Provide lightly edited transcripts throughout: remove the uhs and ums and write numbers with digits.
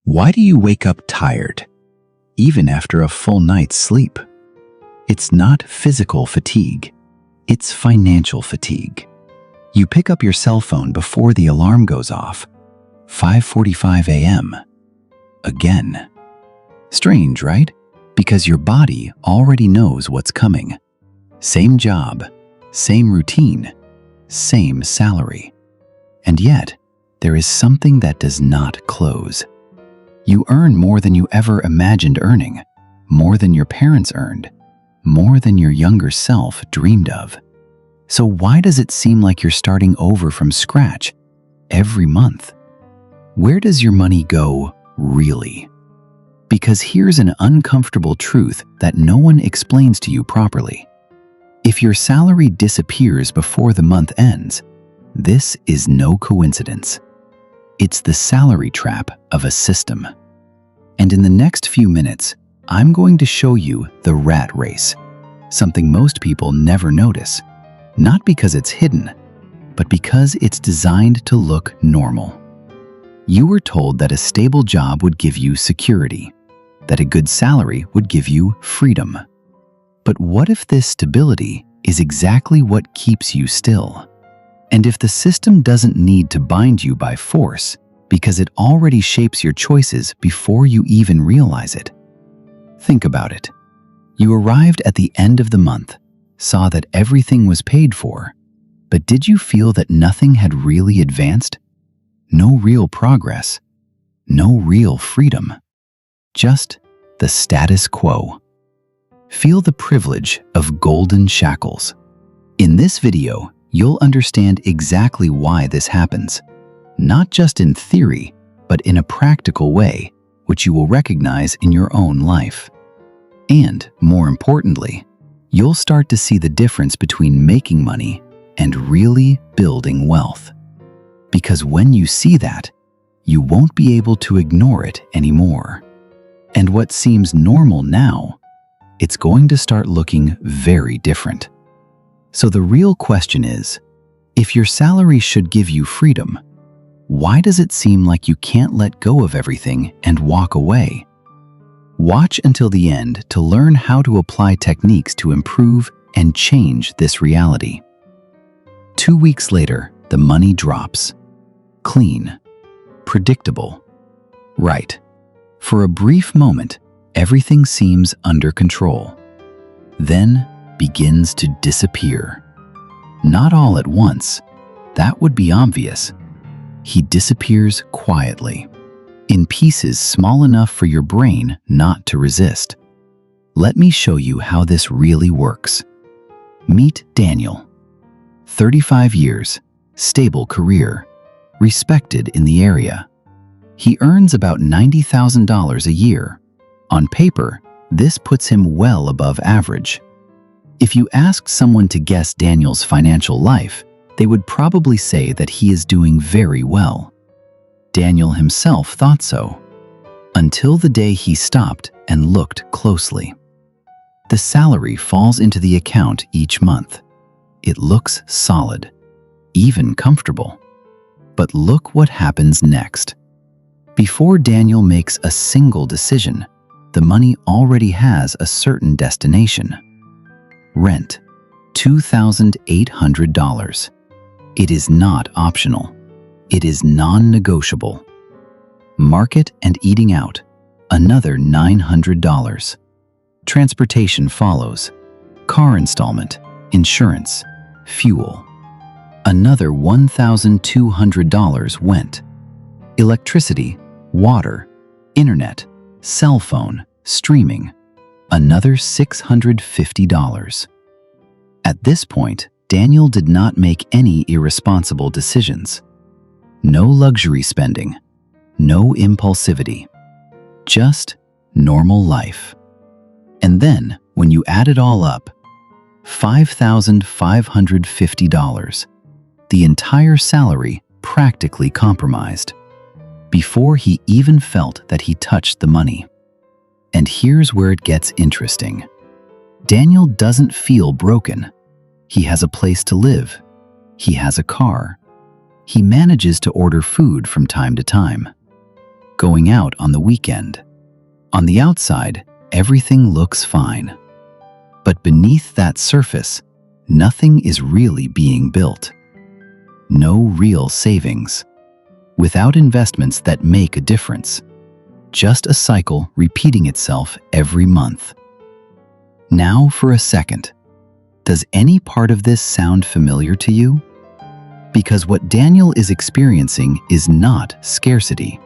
Why do you wake up tired, even after a full night's sleep? It's not physical fatigue, it's financial fatigue. You pick up your cell phone before the alarm goes off, 5:45 a.m. Again. Strange, right? Because your body already knows what's coming. Same job, same routine, same salary. And yet, there is something that does not close. You earn more than you ever imagined earning, more than your parents earned, more than your younger self dreamed of. So why does it seem like you're starting over from scratch every month? Where does your money go, really? Because here's an uncomfortable truth that no one explains to you properly. If your salary disappears before the month ends, this is no coincidence. It's the salary trap of a system. And in the next few minutes, I'm going to show you the rat race, something most people never notice, not because it's hidden, but because it's designed to look normal. You were told that a stable job would give you security, that a good salary would give you freedom. But what if this stability is exactly what keeps you still? And if the system doesn't need to bind you by force because it already shapes your choices before you even realize it? Think about it. You arrived at the end of the month, saw that everything was paid for, but did you feel that nothing had really advanced? No real progress, no real freedom, just the status quo. Feel the privilege of golden shackles. In this video, you'll understand exactly why this happens, not just in theory, but in a practical way, which you will recognize in your own life. And, more importantly, you'll start to see the difference between making money and really building wealth. Because when you see that, you won't be able to ignore it anymore. And what seems normal now, it's going to start looking very different. So the real question is, if your salary should give you freedom, why does it seem like you can't let go of everything and walk away? Watch until the end to learn how to apply techniques to improve and change this reality. 2 weeks later, the money drops. Clean. Predictable. Right. For a brief moment, everything seems under control. Then begins to disappear. Not all at once. That would be obvious. He disappears quietly, in pieces small enough for your brain not to resist. Let me show you how this really works. Meet Daniel. 35 years, stable career, respected in the area. He earns about $90,000 a year. On paper, this puts him well above average. If you asked someone to guess Daniel's financial life, they would probably say that he is doing very well. Daniel himself thought so, until the day he stopped and looked closely. The salary falls into the account each month. It looks solid, even comfortable. But look what happens next. Before Daniel makes a single decision, the money already has a certain destination. Rent, $2,800. It is not optional. It is non-negotiable. Market and eating out, another $900. Transportation follows. Car installment, insurance, fuel. Another $1,200 went. Electricity, water, internet, cell phone, streaming, another $650. At this point, Daniel did not make any irresponsible decisions. No luxury spending, no impulsivity, just normal life. And then, when you add it all up, $5,550, the entire salary practically compromised, before he even felt that he touched the money. And here's where it gets interesting. Daniel doesn't feel broken. He has a place to live. He has a car. He manages to order food from time to time. going out on the weekend. On the outside, everything looks fine. But beneath that surface, nothing is really being built. No real savings. Without investments that make a difference. Just a cycle repeating itself every month. Now for a second. Does any part of this sound familiar to you? Because what Daniel is experiencing is not scarcity.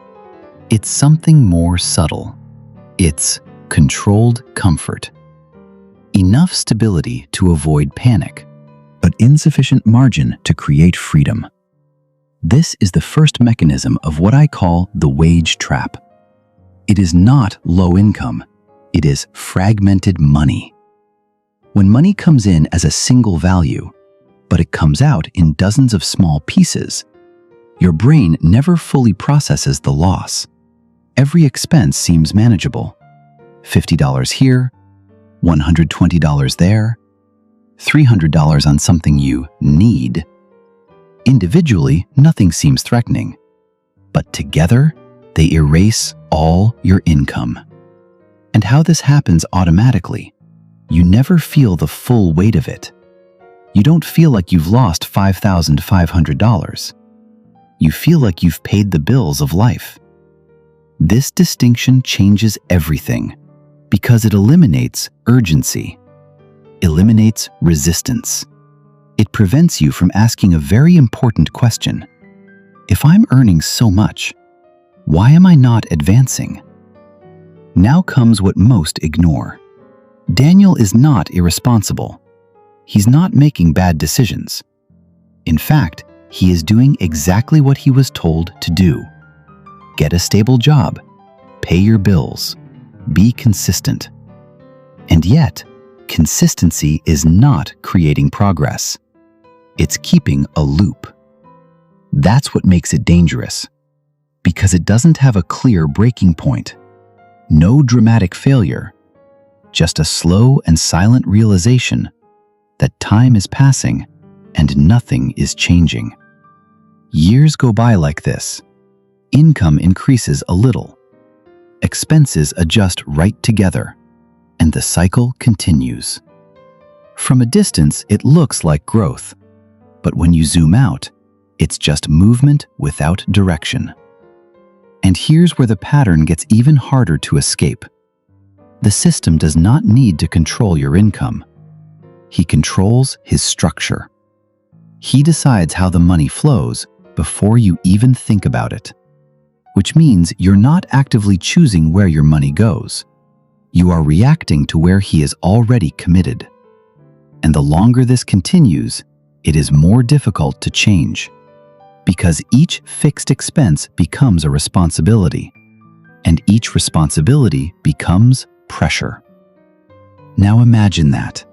It's something more subtle. It's controlled comfort. Enough stability to avoid panic, but insufficient margin to create freedom. This is the first mechanism of what I call the wage trap. It is not low income. It is fragmented money. When money comes in as a single value, but it comes out in dozens of small pieces, your brain never fully processes the loss. Every expense seems manageable. $50 here, $120 there, $300 on something you need. Individually, nothing seems threatening, but together, they erase all your income. And how this happens automatically, you never feel the full weight of it. You don't feel like you've lost $5,500. You feel like you've paid the bills of life. This distinction changes everything because it eliminates urgency, eliminates resistance. It prevents you from asking a very important question. If I'm earning so much, why am I not advancing? Now comes what most ignore. Daniel is not irresponsible. He's not making bad decisions. In fact, he is doing exactly what he was told to do. Get a stable job, pay your bills, be consistent. And yet, consistency is not creating progress. It's keeping a loop. That's what makes it dangerous, because it doesn't have a clear breaking point. No dramatic failure, just a slow and silent realization that time is passing and nothing is changing. Years go by like this. Income increases a little. Expenses adjust right together, and the cycle continues. From a distance, it looks like growth, but when you zoom out, it's just movement without direction. And here's where the pattern gets even harder to escape. The system does not need to control your income. He controls his structure. He decides how the money flows before you even think about it. Which means you're not actively choosing where your money goes. You are reacting to where he is already committed. And the longer this continues, it is more difficult to change. Because each fixed expense becomes a responsibility. And each responsibility becomes pressure. Now imagine that.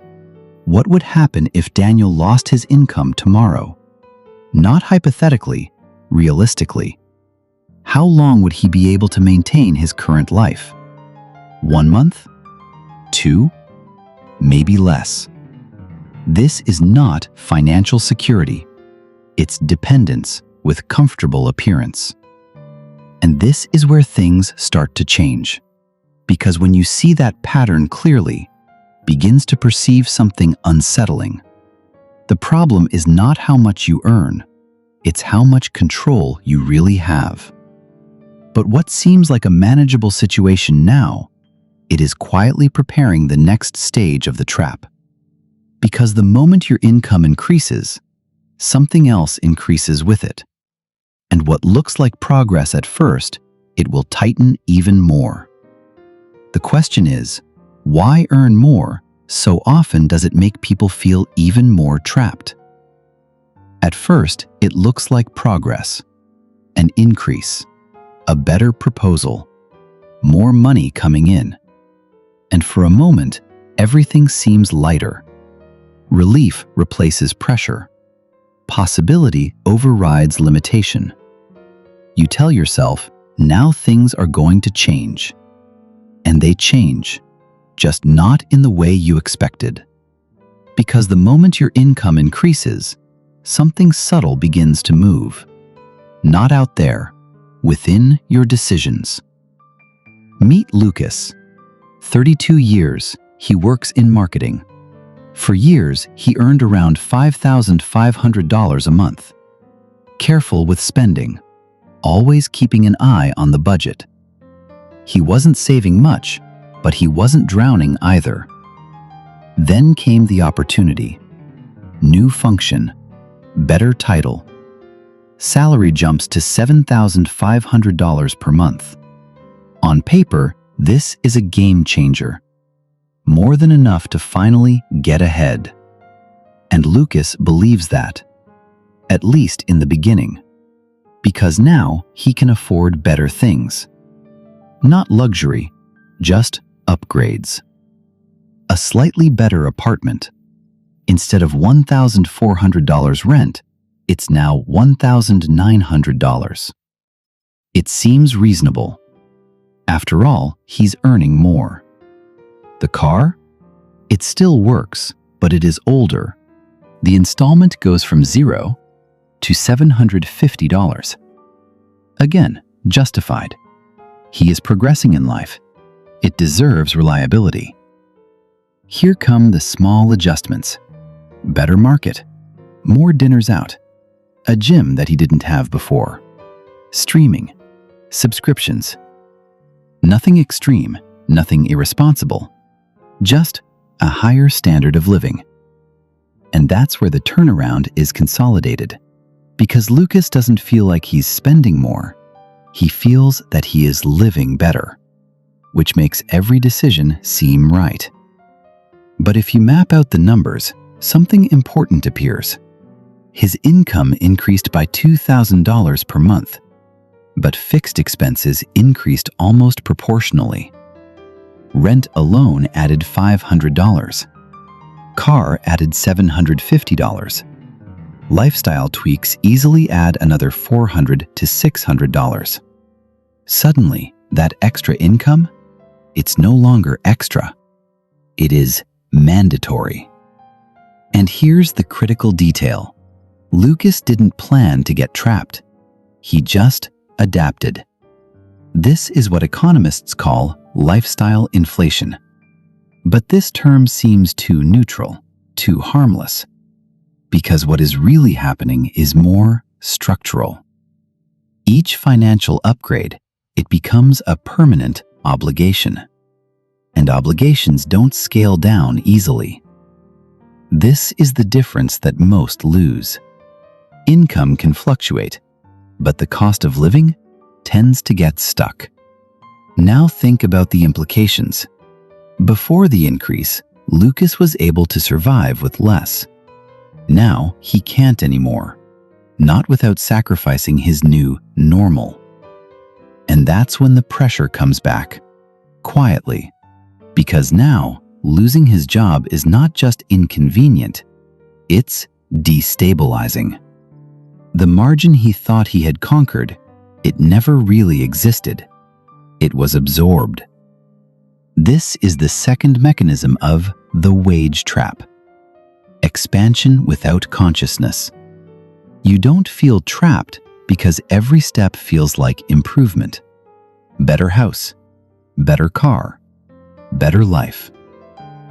What would happen if Daniel lost his income tomorrow? Not hypothetically, realistically. How long would he be able to maintain his current life? 1 month? 2? Maybe less. This is not financial security. It's dependence with comfortable appearance. And this is where things start to change. Because when you see that pattern clearly, begins to perceive something unsettling. The problem is not how much you earn, it's how much control you really have. But what seems like a manageable situation now, it is quietly preparing the next stage of the trap. Because the moment your income increases, something else increases with it. And what looks like progress at first, it will tighten even more. The question is, why earn more so often does it make people feel even more trapped? At first, it looks like progress, an increase, a better proposal, more money coming in. And for a moment, everything seems lighter. Relief replaces pressure. Possibility overrides limitation. You tell yourself, now things are going to change. And they change, just not in the way you expected. Because the moment your income increases, something subtle begins to move. Not out there, within your decisions. Meet Lucas. 32 years, he works in marketing. For years, he earned around $5,500 a month. Careful with spending, always keeping an eye on the budget. He wasn't saving much, but he wasn't drowning either. Then came the opportunity. New function, better title. Salary jumps to $7,500 per month. On paper, this is a game changer. More than enough to finally get ahead. And Lucas believes that, at least in the beginning, because now he can afford better things. Not luxury, just upgrades. A slightly better apartment. Instead of $1,400 rent, it's now $1,900. It seems reasonable. After all, he's earning more. The car? It still works, but it is older. The installment goes from $0 to $750. Again, justified. He is progressing in life. It deserves reliability. Here come the small adjustments. Better market. More dinners out. A gym that he didn't have before. Streaming. Subscriptions. Nothing extreme, nothing irresponsible. Just a higher standard of living. And that's where the turnaround is consolidated. Because Lucas doesn't feel like he's spending more. He feels that he is living better, which makes every decision seem right. But if you map out the numbers, something important appears. His income increased by $2,000 per month, but fixed expenses increased almost proportionally. Rent alone added $500. Car added $750. Lifestyle tweaks easily add another $400 to $600. Suddenly, that extra income? It's no longer extra. It is mandatory. And here's the critical detail. Lucas didn't plan to get trapped. He just adapted. This is what economists call lifestyle inflation. But this term seems too neutral, too harmless, because what is really happening is more structural. Each financial upgrade, it becomes a permanent obligation. And obligations don't scale down easily. This is the difference that most lose. Income can fluctuate, but the cost of living tends to get stuck. Now think about the implications. Before the increase, Lucas was able to survive with less. Now he can't anymore, not without sacrificing his new normal. And that's when the pressure comes back, quietly, because now losing his job is not just inconvenient, it's destabilizing. The margin he thought he had conquered, it never really existed. It was absorbed. This is the second mechanism of the wage trap. Expansion without consciousness. You don't feel trapped because every step feels like improvement. Better house, better car, better life.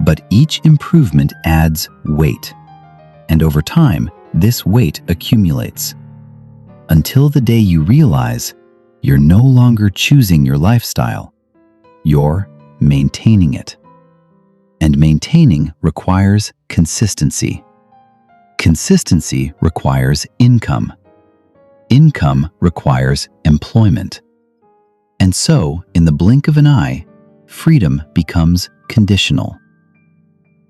But each improvement adds weight. And over time, this weight accumulates. Until the day you realize you're no longer choosing your lifestyle, you're maintaining it. And maintaining requires consistency. Consistency requires income. Income requires employment. And so, in the blink of an eye, freedom becomes conditional.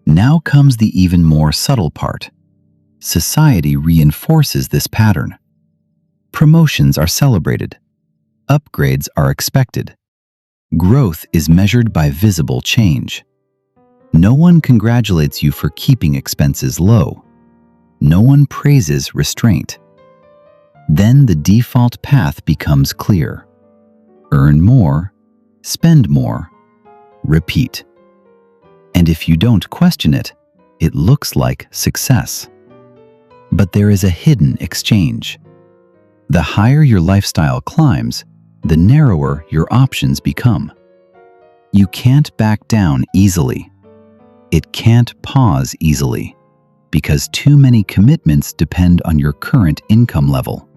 Now comes the even more subtle part. Society reinforces this pattern. Promotions are celebrated. Upgrades are expected. Growth is measured by visible change. No one congratulates you for keeping expenses low. No one praises restraint. Then the default path becomes clear. Earn more, spend more, repeat. And if you don't question it, it looks like success. But there is a hidden exchange. The higher your lifestyle climbs, the narrower your options become. You can't back down easily. It can't pause easily, because too many commitments depend on your current income level.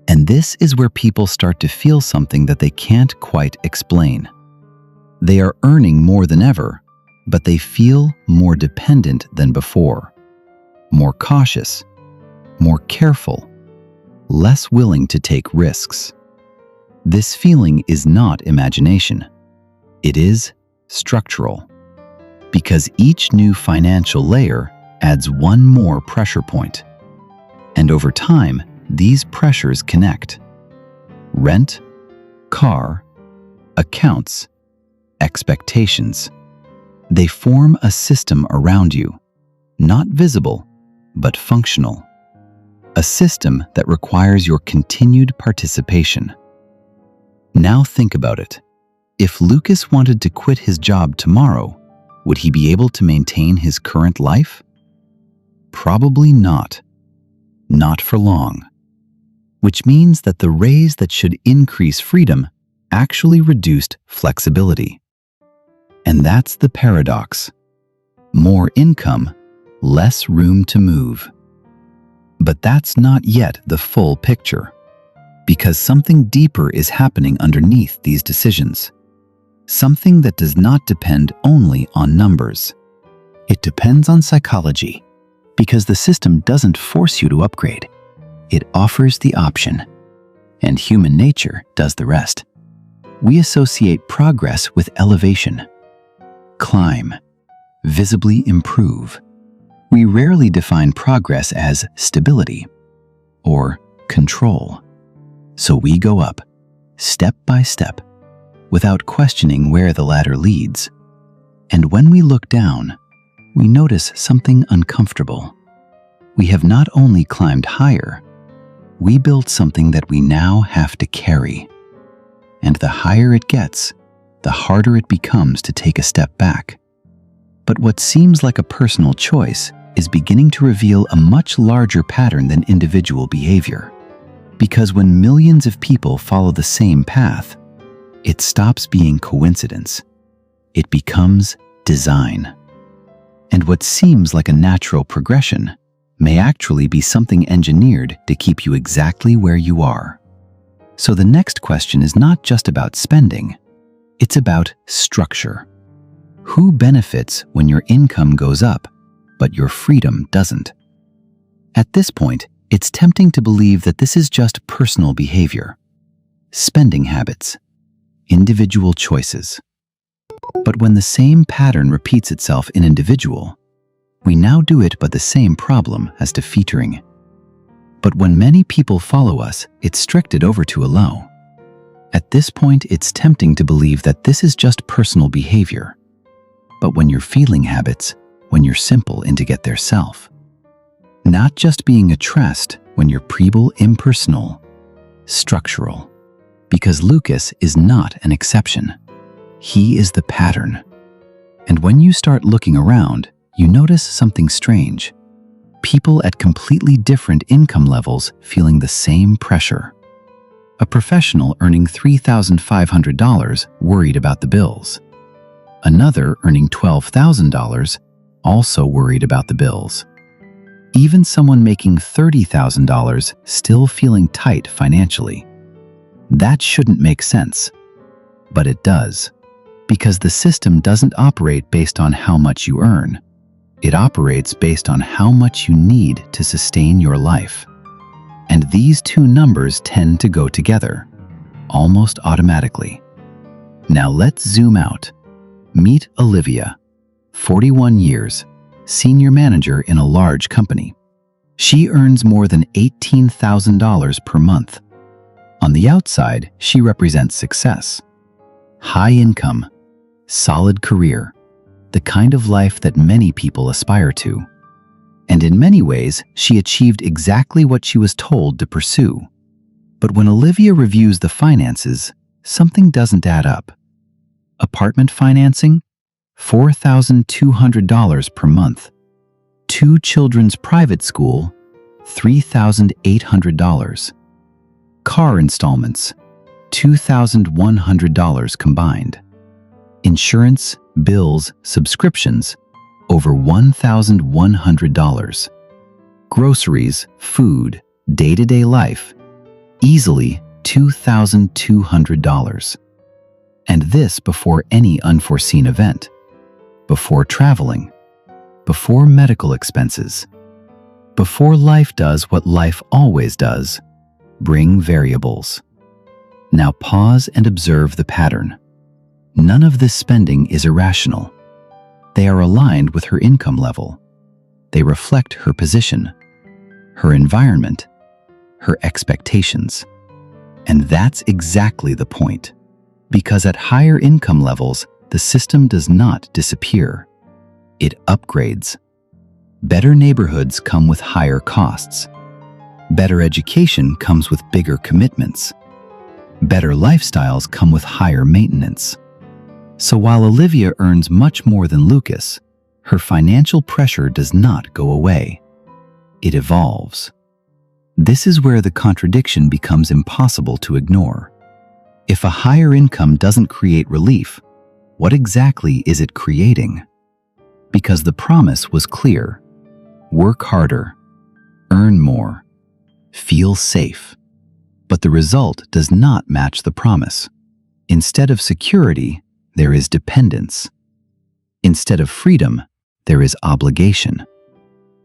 And this is where people start to feel something that they can't quite explain. They are earning more than ever, but they feel more dependent than before, more cautious, more careful, less willing to take risks. This feeling is not imagination. It is structural, because each new financial layer adds one more pressure point. And over time, these pressures connect. Rent, car, accounts, expectations. They form a system around you, not visible, but functional. A system that requires your continued participation. Now think about it. If Lucas wanted to quit his job tomorrow, would he be able to maintain his current life? Probably not. Not for long. Which means that the raise that should increase freedom actually reduced flexibility. And that's the paradox. More income, less room to move. But that's not yet the full picture, because something deeper is happening underneath these decisions. Something that does not depend only on numbers. It depends on psychology, because the system doesn't force you to upgrade. It offers the option, and human nature does the rest. We associate progress with elevation. Climb, visibly improve. We rarely define progress as stability or control. So we go up, step by step, without questioning where the ladder leads. And when we look down, we notice something uncomfortable. We have not only climbed higher, we built something that we now have to carry. And the higher it gets, the harder it becomes to take a step back. But what seems like a personal choice is beginning to reveal a much larger pattern than individual behavior. Because when millions of people follow the same path, it stops being coincidence. It becomes design. And what seems like a natural progression may actually be something engineered to keep you exactly where you are. So the next question is not just about spending, it's about structure. Who benefits when your income goes up, but your freedom doesn't? At this point, it's tempting to believe that this is just personal behavior, spending habits, individual choices. But when the same pattern repeats itself in individual, we now do it but the same problem as to featuring. But when many people follow us, it's stricted over to a low. At this point, it's tempting to believe that this is just personal behavior. But when you're feeling habits, when you're simple in to get their self. Not just being a trust when you're preble impersonal, structural. Because Lucas is not an exception. He is the pattern. And when you start looking around, you notice something strange. People at completely different income levels feeling the same pressure. A professional earning $3,500 worried about the bills. Another earning $12,000 also worried about the bills. Even someone making $30,000 still feeling tight financially. That shouldn't make sense. But it does. Because the system doesn't operate based on how much you earn. It operates based on how much you need to sustain your life. And these two numbers tend to go together, almost automatically. Now let's zoom out. Meet Olivia, 41 years, senior manager in a large company. She earns more than $18,000 per month. On the outside, she represents success. High income, solid career, the kind of life that many people aspire to. And in many ways, she achieved exactly what she was told to pursue. But when Olivia reviews the finances, something doesn't add up. Apartment financing? $4,200 per month. 2 children's private school? $3,800. Car installments? $2,100 combined. Insurance, bills, subscriptions, over $1,100. Groceries, food, day-to-day life, easily $2,200. And this before any unforeseen event, before traveling, before medical expenses, before life does what life always does, bring variables. Now pause and observe the pattern. None of this spending is irrational. They are aligned with her income level. They reflect her position, her environment, her expectations. And that's exactly the point. Because at higher income levels, the system does not disappear. It upgrades. Better neighborhoods come with higher costs. Better education comes with bigger commitments. Better lifestyles come with higher maintenance. So while Olivia earns much more than Lucas, her financial pressure does not go away. It evolves. This is where the contradiction becomes impossible to ignore. If a higher income doesn't create relief, what exactly is it creating? Because the promise was clear. Work harder, earn more, feel safe. But the result does not match the promise. Instead of security, there is dependence. Instead of freedom, there is obligation.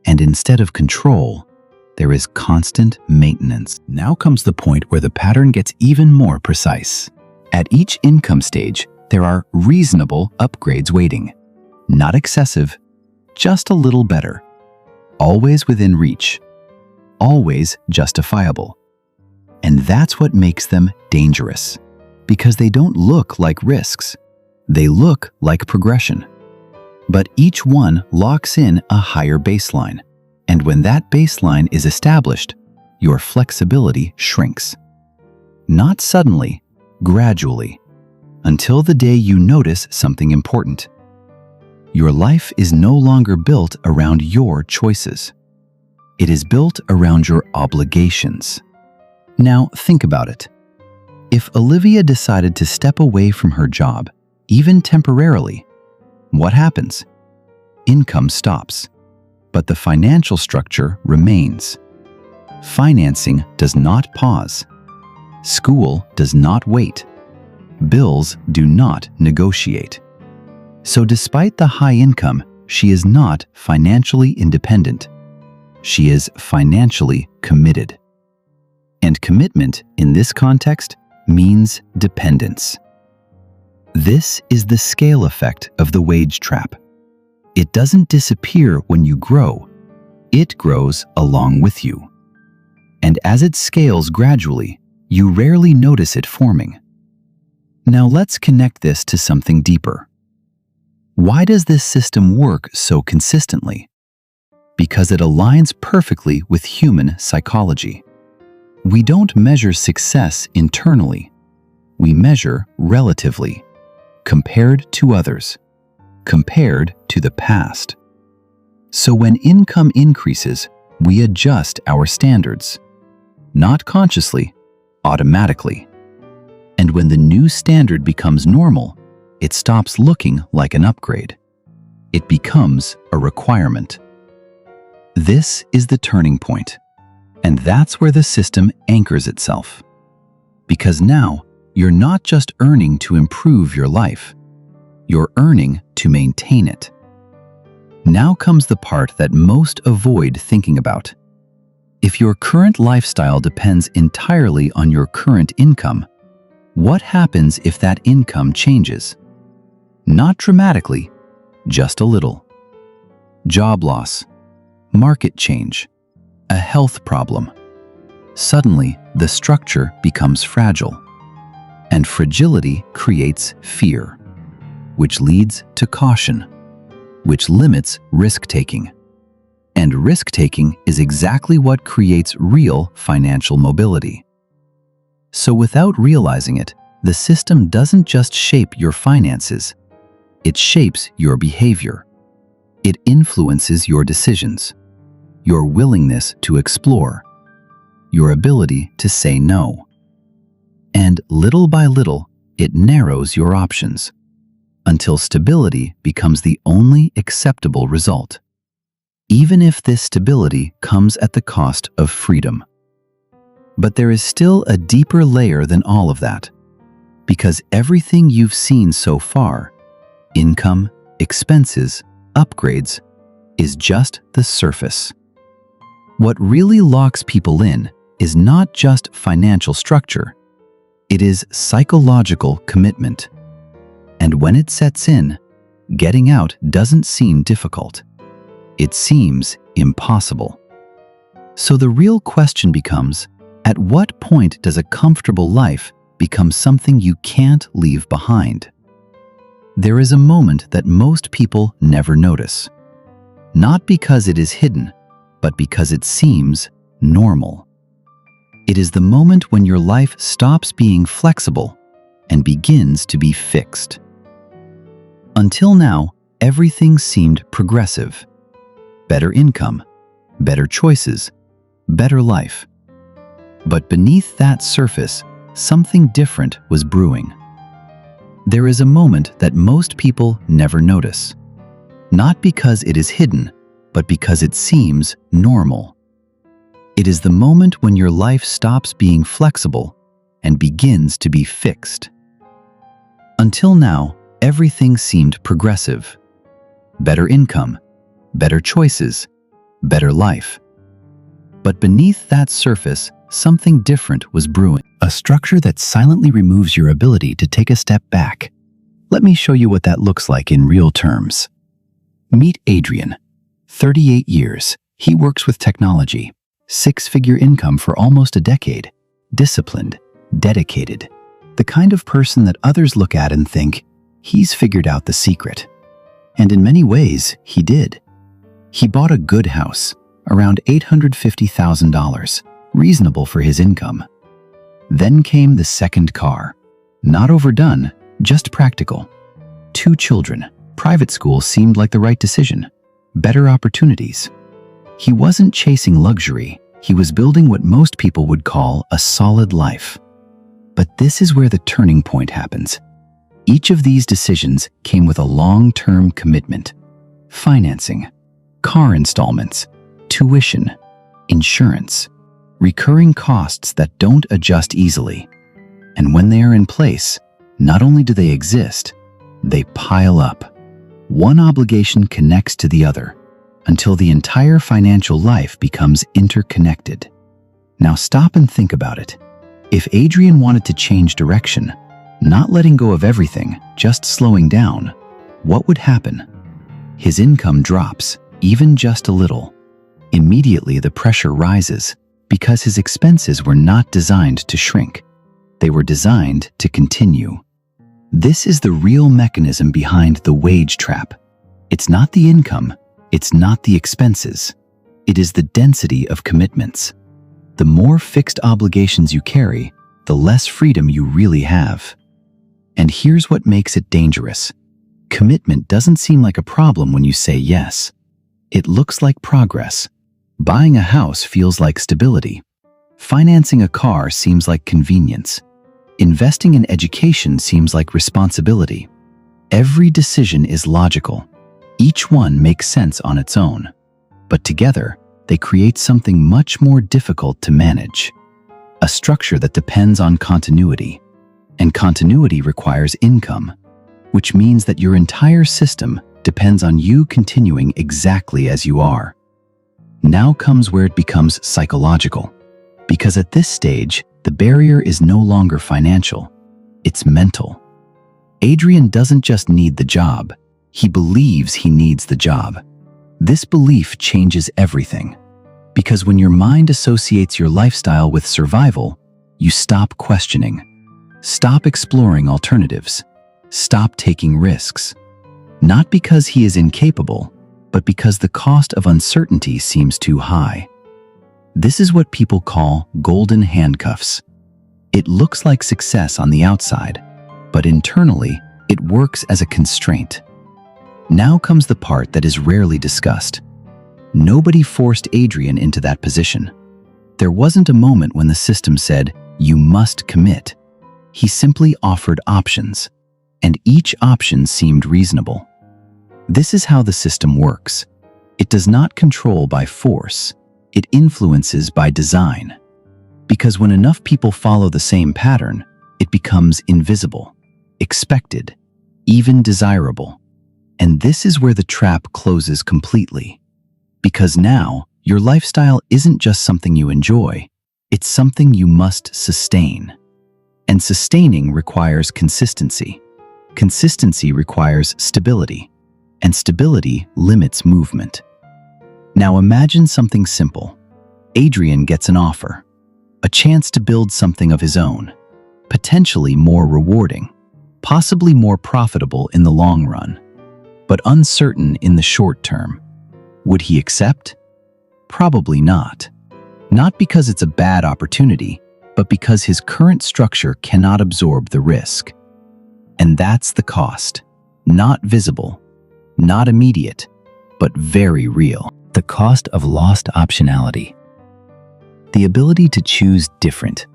And instead of control, there is constant maintenance. Now comes the point where the pattern gets even more precise. At each income stage, there are reasonable upgrades waiting. Not excessive, just a little better. Always within reach. Always justifiable. And that's what makes them dangerous. Because they don't look like risks. They look like progression. But each one locks in a higher baseline. And when that baseline is established, your flexibility shrinks. Not suddenly, gradually, until the day you notice something important. Your life is no longer built around your choices. It is built around your obligations. Now think about it. If Olivia decided to step away from her job, even temporarily, what happens? Income stops. But the financial structure remains. Financing does not pause. School does not wait. Bills do not negotiate. So despite the high income, she is not financially independent. She is financially committed. And commitment in this context means dependence. This is the scale effect of the wage trap. It doesn't disappear when you grow. It grows along with you. And as it scales gradually, you rarely notice it forming. Now let's connect this to something deeper. Why does this system work so consistently? Because it aligns perfectly with human psychology. We don't measure success internally. We measure relatively, compared to others, compared to the past. So when income increases, we adjust our standards. Not consciously, automatically. And when the new standard becomes normal, it stops looking like an upgrade. It becomes a requirement. This is the turning point. And that's where the system anchors itself. Because now, you're not just earning to improve your life. You're earning to maintain it. Now comes the part that most avoid thinking about. If your current lifestyle depends entirely on your current income, what happens if that income changes? Not dramatically, just a little. Job loss, market change, a health problem. Suddenly, the structure becomes fragile. And fragility creates fear, which leads to caution, which limits risk-taking. And risk-taking is exactly what creates real financial mobility. So without realizing it, the system doesn't just shape your finances. It shapes your behavior. It influences your decisions, your willingness to explore, your ability to say no. And little by little, it narrows your options until stability becomes the only acceptable result, even if this stability comes at the cost of freedom. But there is still a deeper layer than all of that, because everything you've seen so far, income, expenses, upgrades, is just the surface. What really locks people in is not just financial structure, it is psychological commitment. And when it sets in, getting out doesn't seem difficult. It seems impossible. So the real question becomes, at what point does a comfortable life become something you can't leave behind? There is a moment that most people never notice. Not because it is hidden, but because it seems normal. It is the moment when your life stops being flexible and begins to be fixed. Until now, everything seemed progressive. Better income, better choices, better life. But beneath that surface, something different was brewing. There is a moment that most people never notice. Not because it is hidden, but because it seems normal. It is the moment when your life stops being flexible and begins to be fixed. Until now, everything seemed progressive. Better income, better choices, better life. But beneath that surface, something different was brewing. A structure that silently removes your ability to take a step back. Let me show you what that looks like in real terms. Meet Adrian, 38 years. He works with technology, six-figure income for almost a decade, disciplined, dedicated, the kind of person that others look at and think, he's figured out the secret. And in many ways, he did. He bought a good house, around $850,000, reasonable for his income. Then came the second car. Not overdone, just practical. 2 children. Private school seemed like the right decision. Better opportunities. He wasn't chasing luxury. He was building what most people would call a solid life. But this is where the turning point happens. Each of these decisions came with a long-term commitment. Financing, car installments, tuition, insurance, recurring costs that don't adjust easily. And when they are in place, not only do they exist, they pile up. One obligation connects to the other until the entire financial life becomes interconnected. Now stop and think about it. If Adrian wanted to change direction, not letting go of everything, just slowing down, what would happen? His income drops, even just a little. Immediately the pressure rises because his expenses were not designed to shrink. They were designed to continue. This is the real mechanism behind the wage trap. It's not the income, it's not the expenses. It is the density of commitments. The more fixed obligations you carry, the less freedom you really have. And here's what makes it dangerous. Commitment doesn't seem like a problem when you say yes. It looks like progress. Buying a house feels like stability. Financing a car seems like convenience. Investing in education seems like responsibility. Every decision is logical. Each one makes sense on its own. But together, they create something much more difficult to manage. A structure that depends on continuity. And continuity requires income, which means that your entire system depends on you continuing exactly as you are. Now comes where it becomes psychological. Because at this stage, the barrier is no longer financial, it's mental. Adrian doesn't just need the job, he believes he needs the job. This belief changes everything. Because when your mind associates your lifestyle with survival, you stop questioning. Stop exploring alternatives. Stop taking risks. Not because he is incapable, but because the cost of uncertainty seems too high. This is what people call golden handcuffs. It looks like success on the outside, but internally, it works as a constraint. Now comes the part that is rarely discussed. Nobody forced Adrian into that position. There wasn't a moment when the system said, "You must commit." He simply offered options, and each option seemed reasonable. This is how the system works. It does not control by force, it influences by design. Because when enough people follow the same pattern, it becomes invisible, expected, even desirable. And this is where the trap closes completely. Because now, your lifestyle isn't just something you enjoy, it's something you must sustain. And sustaining requires consistency. Consistency requires stability, and stability limits movement. Now imagine something simple. Adrian gets an offer, a chance to build something of his own, potentially more rewarding, possibly more profitable in the long run, but uncertain in the short term. Would he accept? Probably not. Not because it's a bad opportunity, but because his current structure cannot absorb the risk. And that's the cost. Not visible, not immediate, but very real. The cost of lost optionality. The ability to choose different,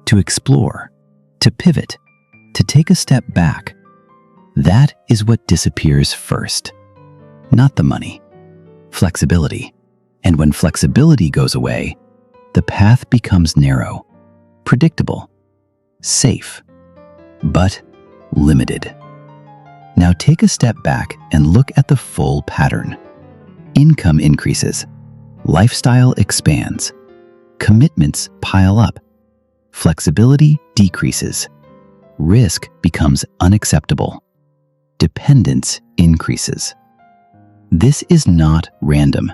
to explore, to pivot, to take a step back. That is what disappears first. Not the money. Flexibility. And when flexibility goes away, the path becomes narrow, predictable, safe, but limited. Now take a step back and look at the full pattern. Income increases, lifestyle expands, commitments pile up, flexibility decreases, risk becomes unacceptable, dependence increases. This is not random,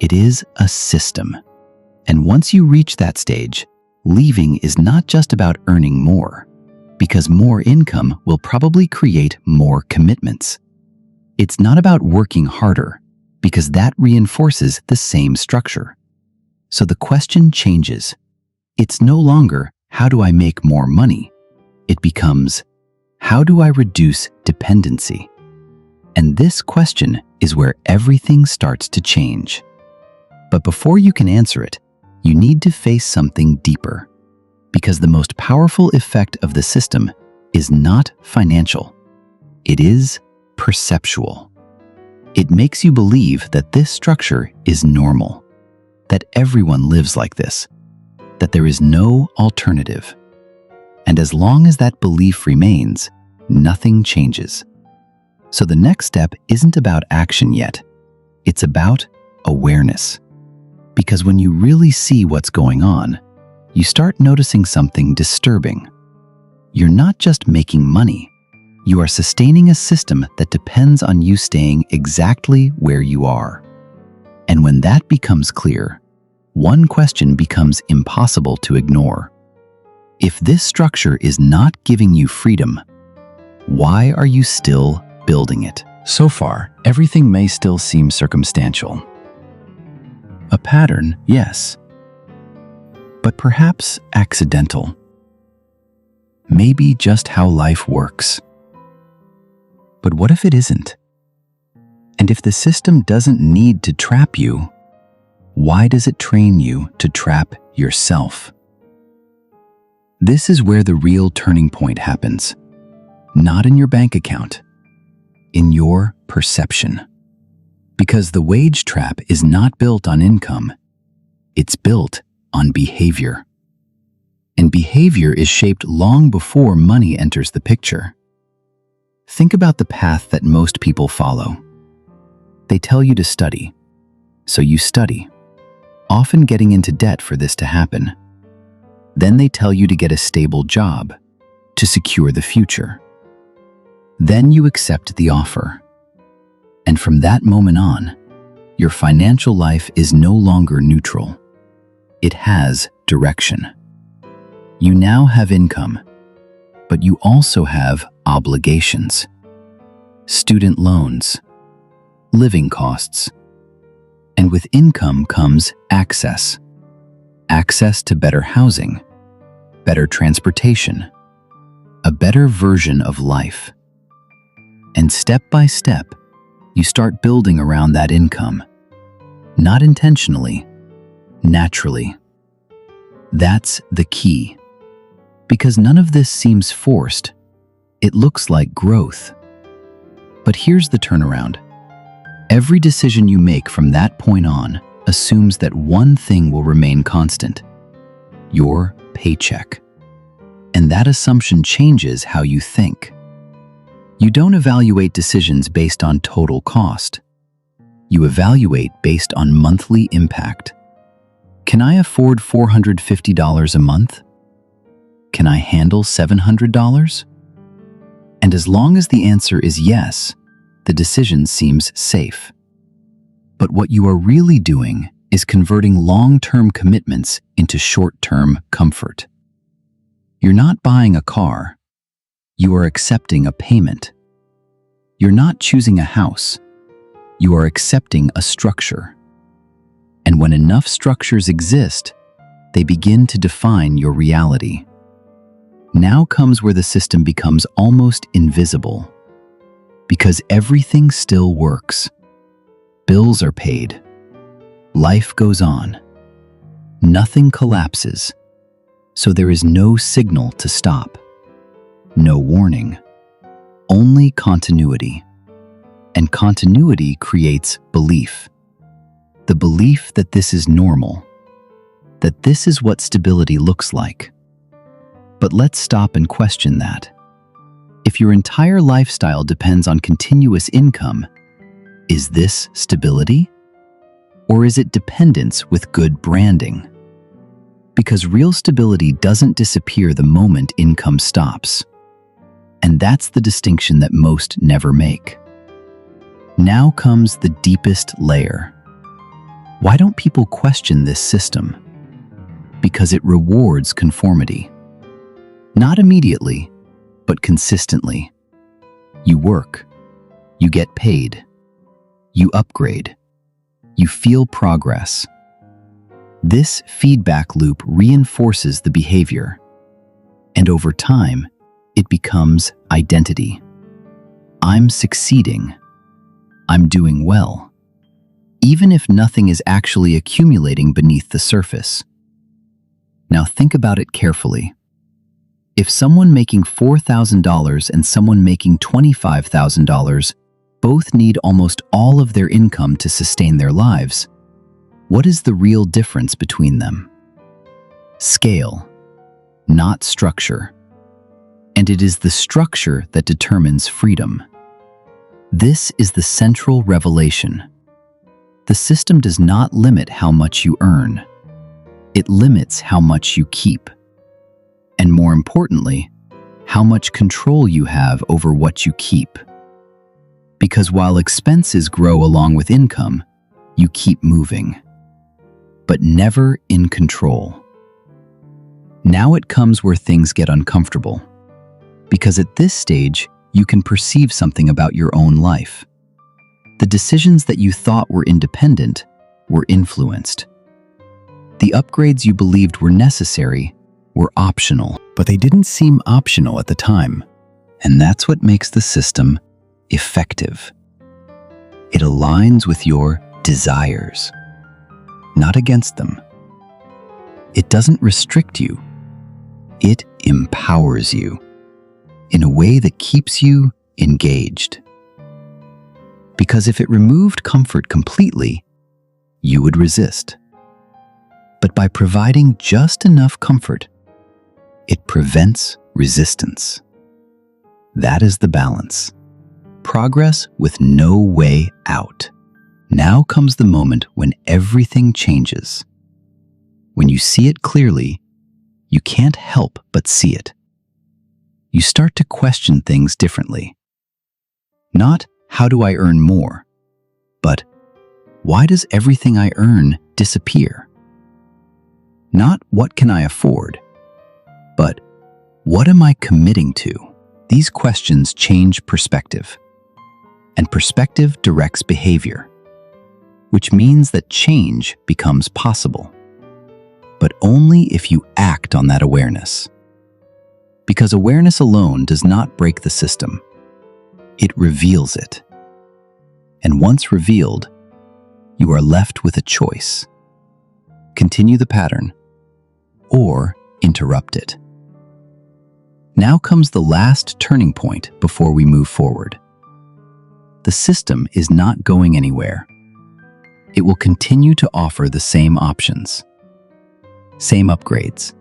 it is a system. And once you reach that stage, leaving is not just about earning more, because more income will probably create more commitments. It's not about working harder, because that reinforces the same structure. So the question changes. It's no longer, how do I make more money? It becomes, how do I reduce dependency? And this question is where everything starts to change. But before you can answer it, you need to face something deeper. Because the most powerful effect of the system is not financial. It is perceptual. It makes you believe that this structure is normal, that everyone lives like this, that there is no alternative. And as long as that belief remains, nothing changes. So the next step isn't about action yet. It's about awareness. Because when you really see what's going on, you start noticing something disturbing. You're not just making money. You are sustaining a system that depends on you staying exactly where you are. And when that becomes clear, one question becomes impossible to ignore. If this structure is not giving you freedom, why are you still building it? So far, everything may still seem circumstantial. A pattern, yes, but perhaps accidental. Maybe just how life works. But what if it isn't? And if the system doesn't need to trap you, why does it train you to trap yourself? This is where the real turning point happens. Not in your bank account, in your perception. Because the wage trap is not built on income, it's built on behavior. And behavior is shaped long before money enters the picture. Think about the path that most people follow. They tell you to study, so you study, often getting into debt for this to happen. Then they tell you to get a stable job, to secure the future. Then you accept the offer. And from that moment on, your financial life is no longer neutral. It has direction. You now have income, but you also have obligations, student loans, living costs. And with income comes access. Access to better housing, better transportation, a better version of life. And step by step, you start building around that income. Not intentionally, naturally. That's the key. Because none of this seems forced. It looks like growth. But here's the turnaround. Every decision you make from that point on assumes that one thing will remain constant: your paycheck. And that assumption changes how you think. You don't evaluate decisions based on total cost. You evaluate based on monthly impact. Can I afford $450 a month? Can I handle $700? And as long as the answer is yes, the decision seems safe. But what you are really doing is converting long-term commitments into short-term comfort. You're not buying a car. You are accepting a payment. You're not choosing a house. You are accepting a structure. And when enough structures exist, they begin to define your reality. Now comes where the system becomes almost invisible. Because everything still works. Bills are paid. Life goes on. Nothing collapses. So there is no signal to stop. No warning. Only continuity. And continuity creates belief. The belief that this is normal. That this is what stability looks like. But let's stop and question that. If your entire lifestyle depends on continuous income, is this stability? Or is it dependence with good branding? Because real stability doesn't disappear the moment income stops. And that's the distinction that most never make. Now comes the deepest layer. Why don't people question this system? Because it rewards conformity. Not immediately, but consistently. You work. You get paid. You upgrade. You feel progress. This feedback loop reinforces the behavior. And over time, it becomes identity. I'm succeeding. I'm doing well. Even if nothing is actually accumulating beneath the surface. Now think about it carefully. If someone making $4,000 and someone making $25,000 both need almost all of their income to sustain their lives, what is the real difference between them? Scale, not structure. And it is the structure that determines freedom. This is the central revelation. The system does not limit how much you earn. It limits how much you keep. And more importantly, how much control you have over what you keep. Because while expenses grow along with income, you keep moving, but never in control. Now it comes where things get uncomfortable, because at this stage, you can perceive something about your own life. The decisions that you thought were independent were influenced. The upgrades you believed were necessary were optional, but they didn't seem optional at the time. And that's what makes the system effective. It aligns with your desires, not against them. It doesn't restrict you. It empowers you in a way that keeps you engaged. Because if it removed comfort completely, you would resist. But by providing just enough comfort, it prevents resistance. That is the balance. Progress with no way out. Now comes the moment when everything changes. When you see it clearly, you can't help but see it. You start to question things differently. Not, how do I earn more? But, why does everything I earn disappear? Not, what can I afford? But, what am I committing to? These questions change perspective. And perspective directs behavior, which means that change becomes possible. But only if you act on that awareness. Because awareness alone does not break the system. It reveals it. And once revealed, you are left with a choice. Continue the pattern or interrupt it. Now comes the last turning point before we move forward. The system is not going anywhere. It will continue to offer the same options, same upgrades,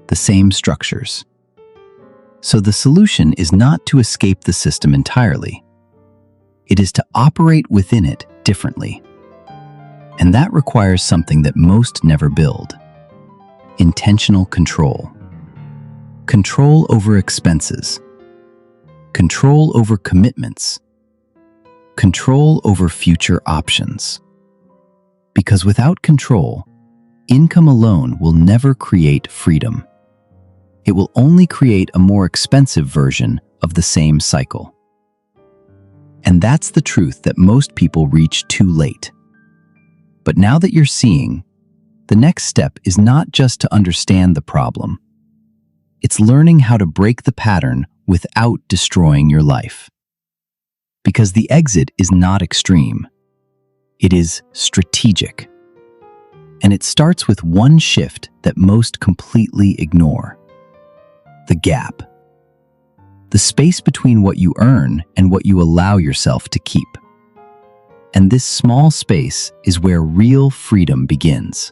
the same structures. So the solution is not to escape the system entirely. It is to operate within it differently. And that requires something that most never build: intentional control. Control over expenses. Control over commitments. Control over future options. Because without control, income alone will never create freedom. It will only create a more expensive version of the same cycle. And that's the truth that most people reach too late. But now that you're seeing, the next step is not just to understand the problem. It's learning how to break the pattern without destroying your life. Because the exit is not extreme. It is strategic. And it starts with one shift that most completely ignore: the gap. The space between what you earn and what you allow yourself to keep. And this small space is where real freedom begins.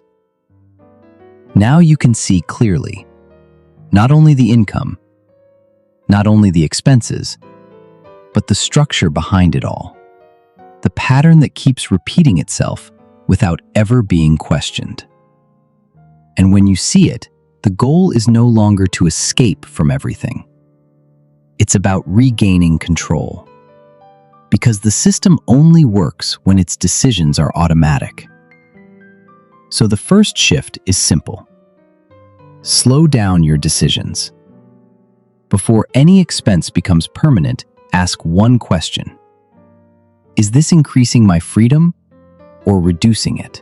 Now you can see clearly, not only the income, not only the expenses, but the structure behind it all. The pattern that keeps repeating itself without ever being questioned. And when you see it, the goal is no longer to escape from everything. It's about regaining control. Because the system only works when its decisions are automatic. So the first shift is simple. Slow down your decisions. Before any expense becomes permanent, ask one question: is this increasing my freedom or reducing it?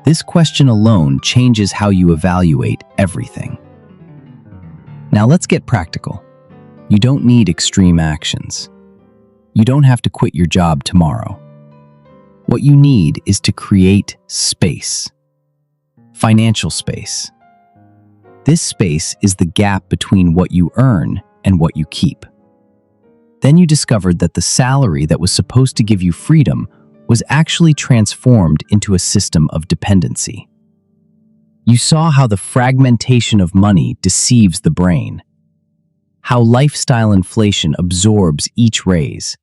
This question alone changes how you evaluate everything. Now let's get practical. You don't need extreme actions. You don't have to quit your job tomorrow. What you need is to create space. Financial space. This space is the gap between what you earn and what you keep. Then you discovered that the salary that was supposed to give you freedom was actually transformed into a system of dependency. You saw how the fragmentation of money deceives the brain, how lifestyle inflation absorbs each raise,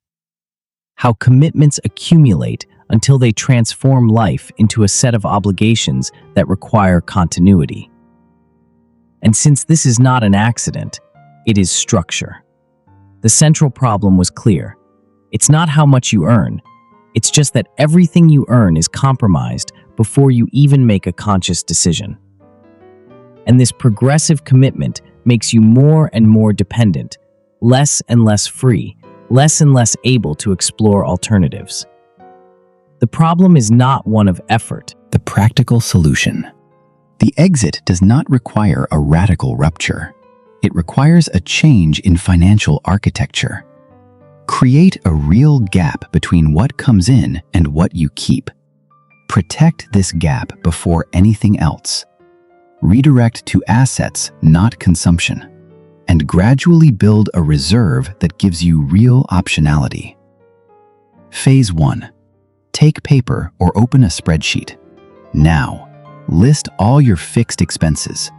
how commitments accumulate until they transform life into a set of obligations that require continuity. And since this is not an accident, it is structure. The central problem was clear. It's not how much you earn. It's just that everything you earn is compromised before you even make a conscious decision. And this progressive commitment makes you more and more dependent, less and less free, less and less able to explore alternatives. The problem is not one of effort. The practical solution. The exit does not require a radical rupture. It requires a change in financial architecture. Create a real gap between what comes in and what you keep. Protect this gap before anything else. Redirect to assets, not consumption. And gradually build a reserve that gives you real optionality. Phase 1. Take paper or open a spreadsheet. Now, list all your fixed expenses.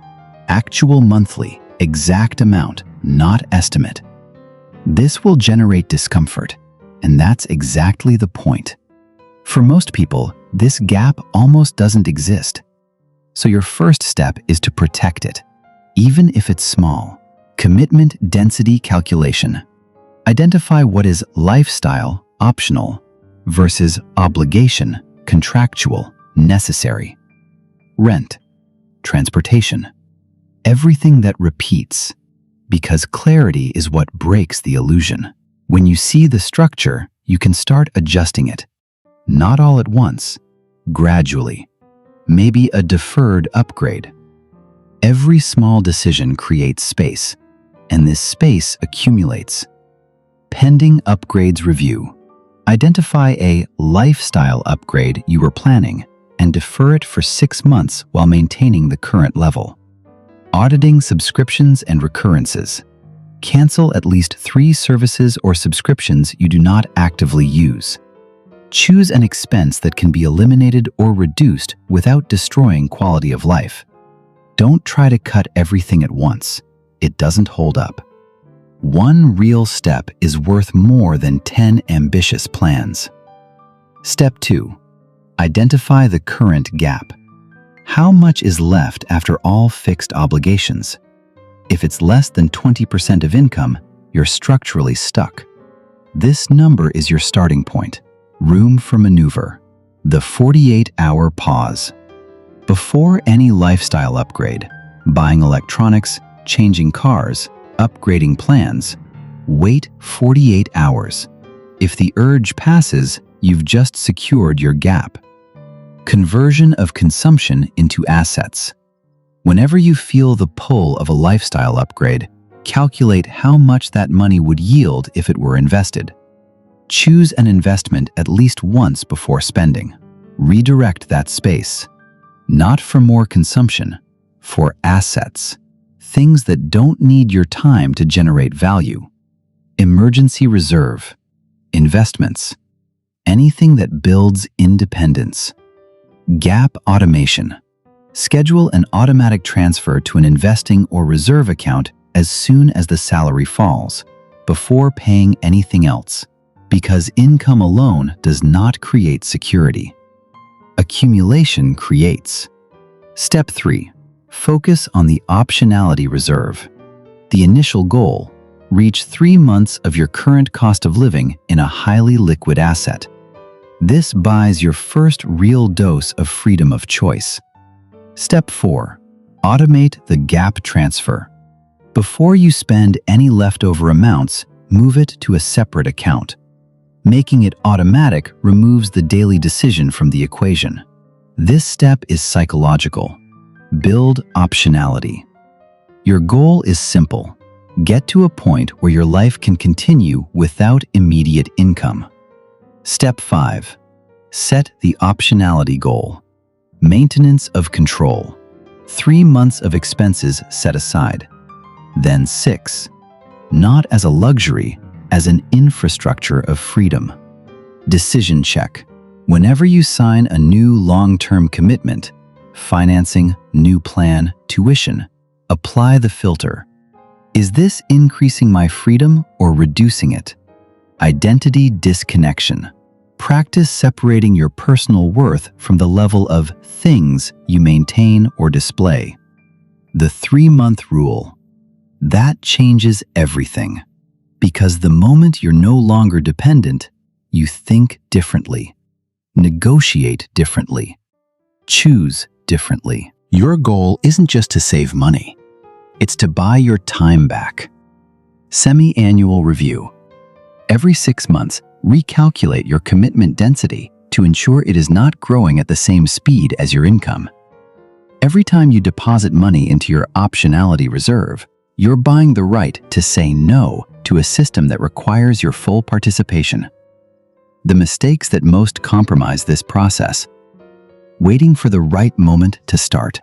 Actual monthly, exact amount, not estimate. This will generate discomfort, and that's exactly the point. For most people, this gap almost doesn't exist. So your first step is to protect it, even if it's small. Commitment density calculation. Identify what is lifestyle, optional, versus obligation, contractual, necessary. Rent, transportation, everything that repeats, because clarity is what breaks the illusion. When you see the structure, you can start adjusting it. Not all at once, gradually. Maybe a deferred upgrade. Every small decision creates space, and this space accumulates. Pending upgrades review. Identify a lifestyle upgrade you were planning and defer it for 6 months while maintaining the current level. Auditing subscriptions and recurrences. Cancel at least 3 services or subscriptions you do not actively use. Choose an expense that can be eliminated or reduced without destroying quality of life. Don't try to cut everything at once. It doesn't hold up. One real step is worth more than 10 ambitious plans. Step 2. Identify the current gap. How much is left after all fixed obligations? If it's less than 20% of income, you're structurally stuck. This number is your starting point. Room for maneuver. The 48-hour pause. Before any lifestyle upgrade, buying electronics, changing cars, upgrading plans, wait 48 hours. If the urge passes, you've just secured your gap. Conversion of consumption into assets. Whenever you feel the pull of a lifestyle upgrade, calculate how much that money would yield if it were invested. Choose an investment at least once before spending. Redirect that space. Not for more consumption, for assets. Things that don't need your time to generate value. Emergency reserve. Investments. Anything that builds independence. Gap automation. Schedule an automatic transfer to an investing or reserve account as soon as the salary falls, before paying anything else, because income alone does not create security. Accumulation creates. Step 3. Focus on the optionality reserve. The initial goal: reach 3 months of your current cost of living in a highly liquid asset. This buys your first real dose of freedom of choice. Step 4. Automate the gap transfer. Before you spend any leftover amounts, move it to a separate account. Making it automatic removes the daily decision from the equation. This step is psychological. Build optionality. Your goal is simple. Get to a point where your life can continue without immediate income. Step 5. Set the optionality goal. Maintenance of control. 3 months of expenses set aside. Then 6. Not as a luxury, as an infrastructure of freedom. Decision check. Whenever you sign a new long-term commitment, financing, new plan, tuition, apply the filter. Is this increasing my freedom or reducing it? Identity disconnection. Practice separating your personal worth from the level of things you maintain or display. The 3-month rule. That changes everything. Because the moment you're no longer dependent, you think differently, negotiate differently, choose differently. Your goal isn't just to save money. It's to buy your time back. Semi-annual review. Every 6 months, recalculate your commitment density to ensure it is not growing at the same speed as your income. Every time you deposit money into your optionality reserve, you're buying the right to say no to a system that requires your full participation. The mistakes that most compromise this process. Waiting for the right moment to start.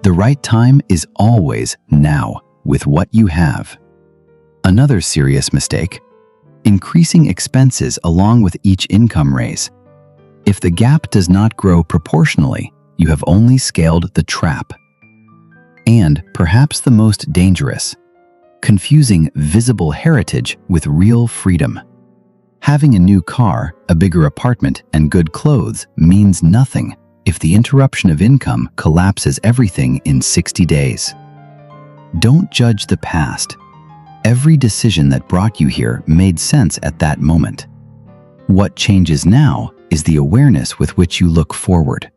The right time is always now with what you have. Another serious mistake: increasing expenses along with each income raise. If the gap does not grow proportionally, you have only scaled the trap. And perhaps the most dangerous: confusing visible heritage with real freedom. Having a new car, a bigger apartment, and good clothes means nothing if the interruption of income collapses everything in 60 days. Don't judge the past. Every decision that brought you here made sense at that moment. What changes now is the awareness with which you look forward.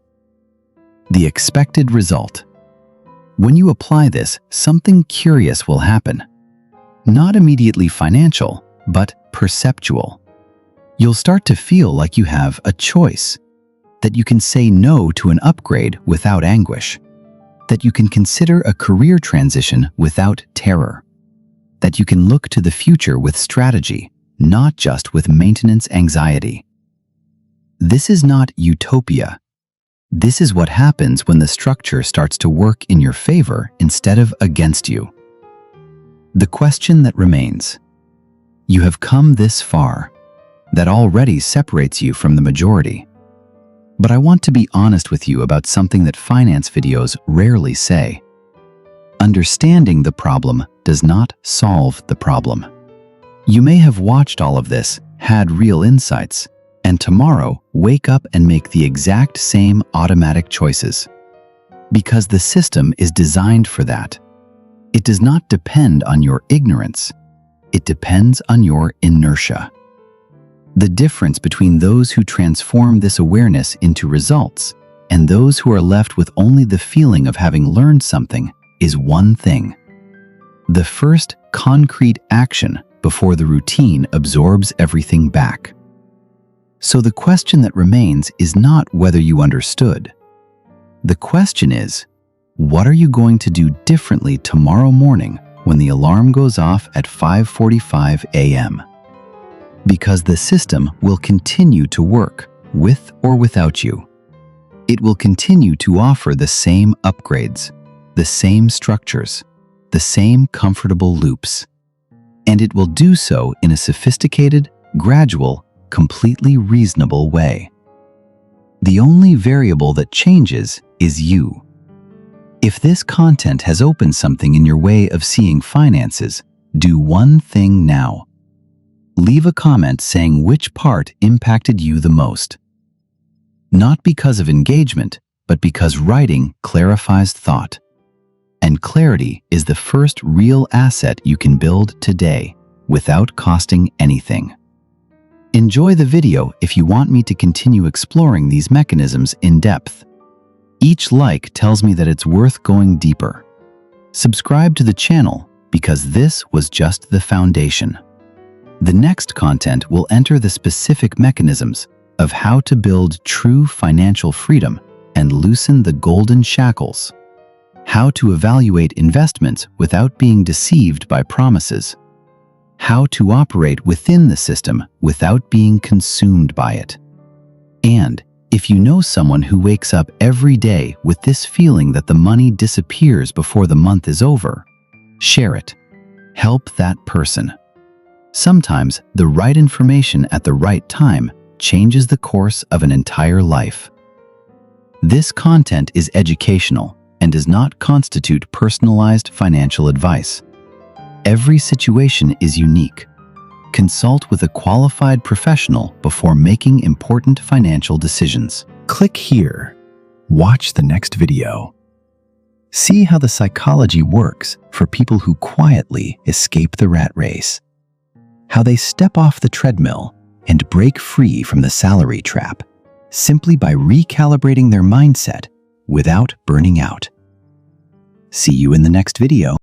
The expected result. When you apply this, something curious will happen. Not immediately financial, but perceptual. You'll start to feel like you have a choice, that you can say no to an upgrade without anguish, that you can consider a career transition without terror, that you can look to the future with strategy, not just with maintenance anxiety. This is not utopia. This is what happens when the structure starts to work in your favor instead of against you. The question that remains: you have come this far. That already separates you from the majority. But I want to be honest with you about something that finance videos rarely say. Understanding the problem does not solve the problem. You may have watched all of this, had real insights, and tomorrow wake up and make the exact same automatic choices. Because the system is designed for that. It does not depend on your ignorance. It depends on your inertia. The difference between those who transform this awareness into results and those who are left with only the feeling of having learned something is one thing: the first concrete action before the routine absorbs everything back. So the question that remains is not whether you understood. The question is, what are you going to do differently tomorrow morning when the alarm goes off at 5:45 a.m.? Because the system will continue to work, with or without you. It will continue to offer the same upgrades, the same structures, the same comfortable loops. And it will do so in a sophisticated, gradual, completely reasonable way. The only variable that changes is you. If this content has opened something in your way of seeing finances, do one thing now. Leave a comment saying which part impacted you the most. Not because of engagement, but because writing clarifies thought. And clarity is the first real asset you can build today, without costing anything. Enjoy the video if you want me to continue exploring these mechanisms in depth. Each like tells me that it's worth going deeper. Subscribe to the channel because this was just the foundation. The next content will enter the specific mechanisms of how to build true financial freedom and loosen the golden shackles. How to evaluate investments without being deceived by promises. How to operate within the system without being consumed by it. And if you know someone who wakes up every day with this feeling that the money disappears before the month is over, share it. Help that person. Sometimes the right information at the right time changes the course of an entire life. This content is educational and does not constitute personalized financial advice. Every situation is unique. Consult with a qualified professional before making important financial decisions. Click here. Watch the next video. See how the psychology works for people who quietly escape the rat race. How they step off the treadmill and break free from the salary trap simply by recalibrating their mindset without burning out. See you in the next video.